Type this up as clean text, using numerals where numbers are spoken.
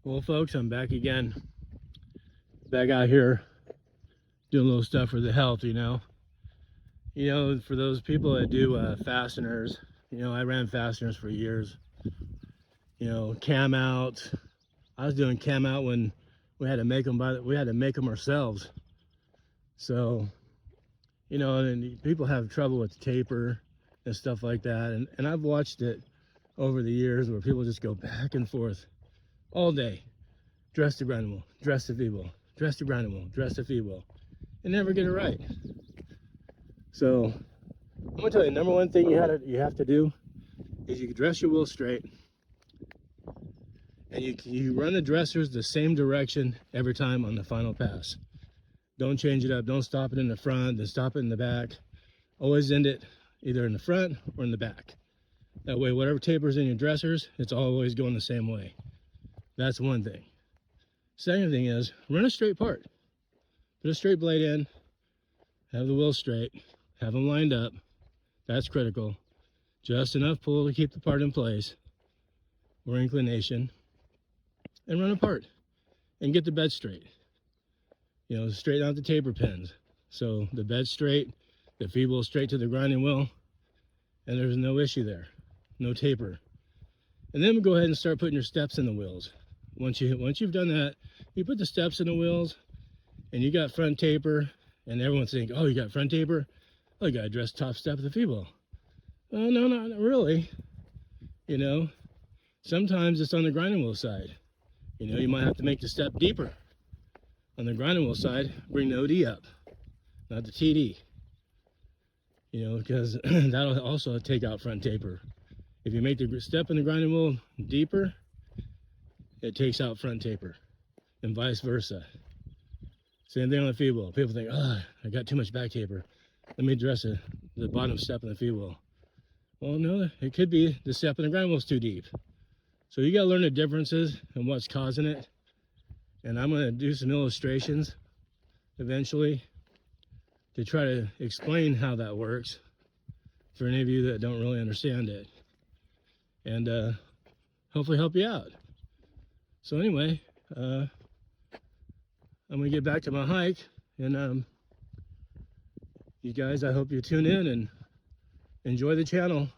Well, folks, I'm back again. Back out here doing a little stuff for the health, for those people that do fasteners, I ran fasteners for years. Cam out. I was doing cam out when we had to make them ourselves. So, and people have trouble with taper and stuff like that. And I've watched it over the years where people just go back and forth all day. Dress the grinding wheel, dress the feed wheel, dress the grinding wheel, dress the feed wheel, and never get it right. So I'm gonna tell you, number one thing you have to do is you dress your wheel straight, and you run the dressers the same direction every time on the final pass. Don't change it up. Don't stop it in the front, then stop it in the back. Always end it either in the front or in the back. That way, whatever tapers in your dressers, it's always going the same way. That's one thing. Second thing is run a straight part. Put a straight blade in, have the wheels straight, have them lined up. That's critical. Just enough pull to keep the part in place or inclination, and run apart and get the bed straight. Straighten out the taper pins. So the bed's straight, the feed wheel straight to the grinding wheel, and there's no issue there, no taper. And then go ahead and start putting your steps in the wheels. Once you've done that, you put the steps in the wheels, and you got front taper, and everyone's thinking, oh, you got front taper? Oh, you got to address top step of the feed wheel. Oh, no, not really. Sometimes it's on the grinding wheel side. You might have to make the step deeper. On the grinding wheel side, bring the OD up, not the TD. Because that'll also take out front taper. If you make the step in the grinding wheel deeper, it takes out front taper, and vice versa. Same thing on the feed wheel. People think, oh, I got too much back taper. Let me address the bottom step in the feed wheel. Well, no, it could be the step in the grinding wheel is too deep. So you got to learn the differences and what's causing it. And I'm going to do some illustrations eventually to try to explain how that works for any of you that don't really understand it, and hopefully help you out. So anyway, I'm going to get back to my hike, and you guys, I hope you tune in and enjoy the channel.